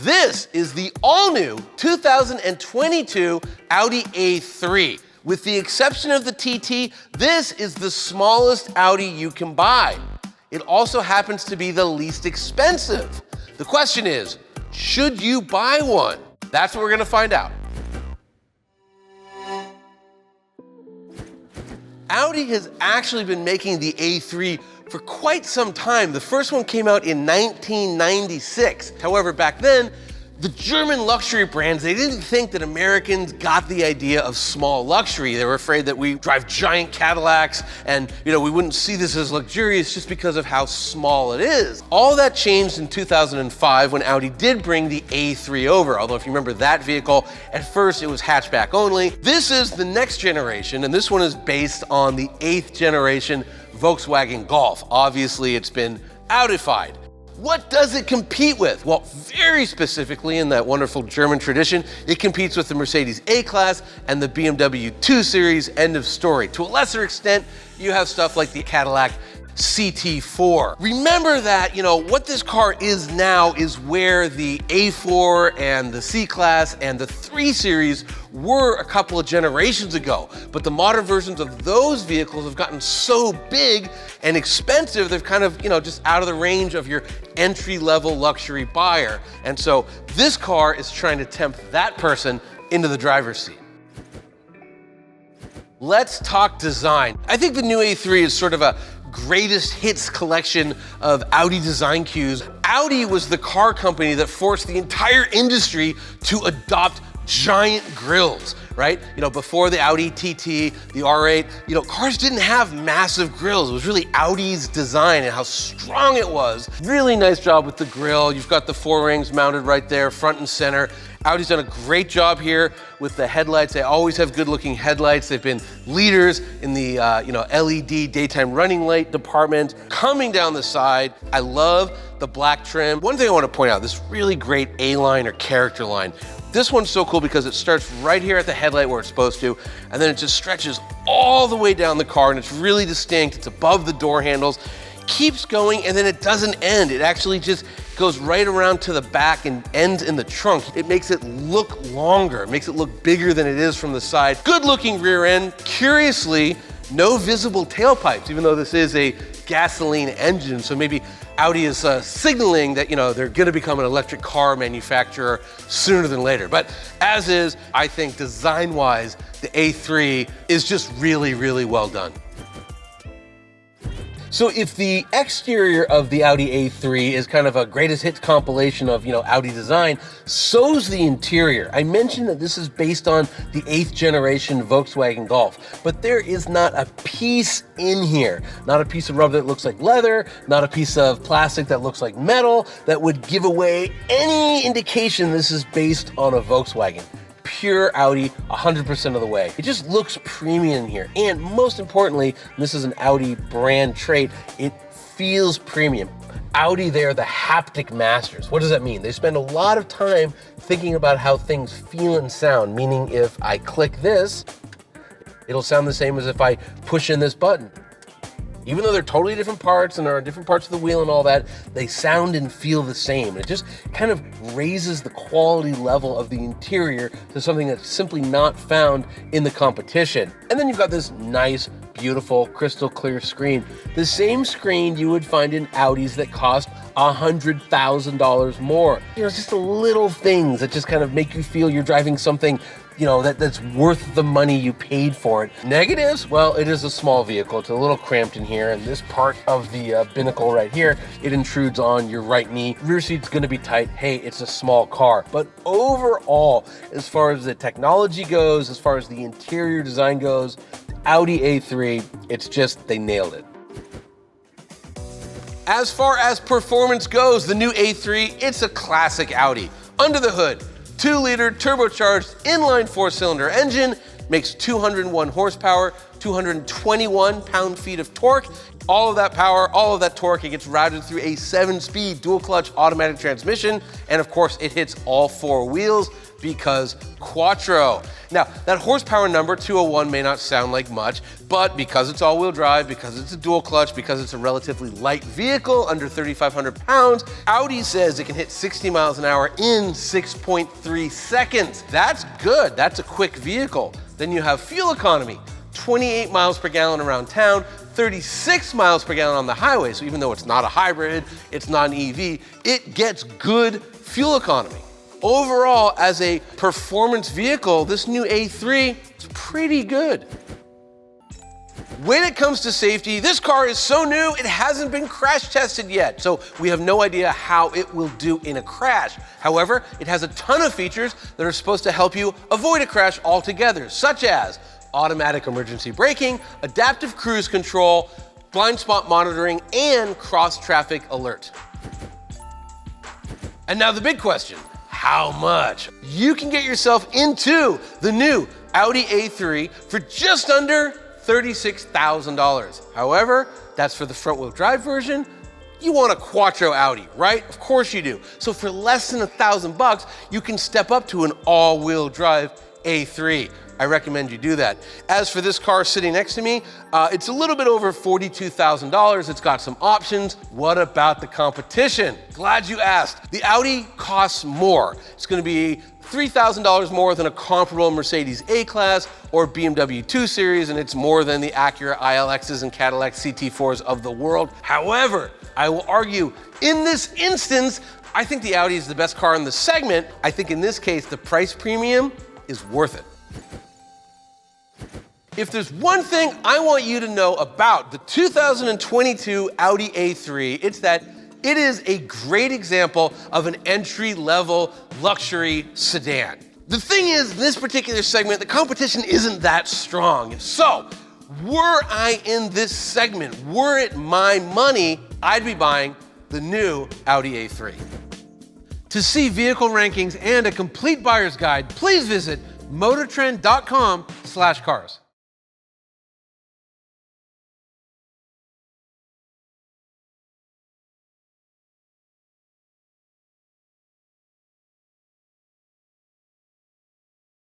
This is the all-new 2022 Audi A3. With the exception of the TT, this is the smallest Audi you can buy. It also happens to be the least expensive. The question is, should you buy one? That's what we're gonna find out. Audi has actually been making the A3 for quite some time. The first one came out in 1996. However, back then, the German luxury brands, they didn't think that Americans got the idea of small luxury. They were afraid that we drive giant Cadillacs and we wouldn't see this as luxurious just because of how small it is. All that changed in 2005 when Audi did bring the A3 over. Although if you remember that vehicle, at first it was hatchback only. This is the next generation, and this one is based on the 8th generation Volkswagen Golf. Obviously, it's been Audified. What does it compete with? Well, very specifically in that wonderful German tradition, it competes with the Mercedes A-Class and the BMW 2 Series, end of story. To a lesser extent, you have stuff like the Cadillac CT4. Remember that, what this car is now is where the A4 and the C-Class and the 3 Series were a couple of generations ago. But the modern versions of those vehicles have gotten so big and expensive, they've kind of, just out of the range of your entry-level luxury buyer. And so this car is trying to tempt that person into the driver's seat. Let's talk design. I think the new A3 is sort of a greatest hits collection of Audi design cues. Audi was the car company that forced the entire industry to adopt giant grills, right? Before the Audi TT, the R8, cars didn't have massive grills. It was really Audi's design and how strong it was. Really nice job with the grill. You've got the 4 rings mounted right there, front and center. Audi's done a great job here with the headlights. They always have good looking headlights. They've been leaders in the LED daytime running light department. Coming down the side, I love the black trim. One thing I want to point out, this really great A-line or character line. This one's so cool because it starts right here at the headlight where it's supposed to, and then it just stretches all the way down the car, and it's really distinct. It's above the door handles, keeps going, and then it doesn't end. It actually just goes right around to the back and ends in the trunk. It makes it look longer. It makes it look bigger than it is from the side. Good looking rear end. Curiously, no visible tailpipes, even though this is a gasoline engine. So maybe Audi is signaling that they're going to become an electric car manufacturer sooner than later. But as is, I think design-wise, the A3 is just really, really well done. So if the exterior of the Audi A3 is kind of a greatest hits compilation of, Audi design, so's the interior. I mentioned that this is based on the 8th generation Volkswagen Golf, but there is not a piece in here, not a piece of rubber that looks like leather, not a piece of plastic that looks like metal that would give away any indication this is based on a Volkswagen. Pure Audi 100% of the way. It just looks premium here. And most importantly, and this is an Audi brand trait, it feels premium. Audi, they're the haptic masters. What does that mean? They spend a lot of time thinking about how things feel and sound, meaning if I click this, it'll sound the same as if I push in this button. Even though they're totally different parts and there are different parts of the wheel and all that, they sound and feel the same. It just kind of raises the quality level of the interior to something that's simply not found in the competition. And then you've got this nice, beautiful, crystal clear screen. The same screen you would find in Audis that cost $100,000 more. It's just the little things that just kind of make you feel you're driving something that's worth the money you paid for it. Negatives? Well, it is a small vehicle. It's a little cramped in here, and this part of the binnacle right here, it intrudes on your right knee. Rear seat's gonna be tight. Hey, it's a small car. But overall, as far as the technology goes, as far as the interior design goes, Audi A3, it's just, they nailed it. As far as performance goes, the new A3, it's a classic Audi. Under the hood, 2-liter turbocharged inline 4-cylinder engine, makes 201 horsepower, 221 pound-feet of torque. all of that power, all of that torque, it gets routed through a 7-speed dual clutch automatic transmission. And of course, it hits all 4 wheels because quattro. Now, that horsepower number, 201, may not sound like much, but because it's all-wheel drive, because it's a dual clutch, because it's a relatively light vehicle, under 3,500 pounds, Audi says it can hit 60 miles an hour in 6.3 seconds. That's good. That's a quick vehicle. Then you have fuel economy, 28 miles per gallon around town, 36 miles per gallon on the highway. So even though it's not a hybrid, it's not an EV, it gets good fuel economy. Overall, as a performance vehicle, this new A3 is pretty good. When it comes to safety, this car is so new, it hasn't been crash tested yet. So we have no idea how it will do in a crash. However, it has a ton of features that are supposed to help you avoid a crash altogether, such as automatic emergency braking, adaptive cruise control, blind spot monitoring, and cross-traffic alert. And now the big question. How much? You can get yourself into the new Audi A3 for just under $36,000. However, that's for the front-wheel drive version. You want a quattro Audi, right? Of course you do. So for less than $1,000, you can step up to an all-wheel drive A3. I recommend you do that. As for this car sitting next to me, it's a little bit over $42,000. It's got some options. What about the competition? Glad you asked. The Audi costs more. It's going to be $3,000 more than a comparable Mercedes A-Class or BMW 2 Series, and it's more than the Acura ILXs and Cadillac CT4s of the world. However, I will argue, in this instance, I think the Audi is the best car in the segment. I think in this case, the price premium is worth it. If there's one thing I want you to know about the 2022 Audi A3, it's that it is a great example of an entry-level luxury sedan. The thing is, this particular segment, the competition isn't that strong. So, were I in this segment, were it my money, I'd be buying the new Audi A3. To see vehicle rankings and a complete buyer's guide, please visit motortrend.com/cars.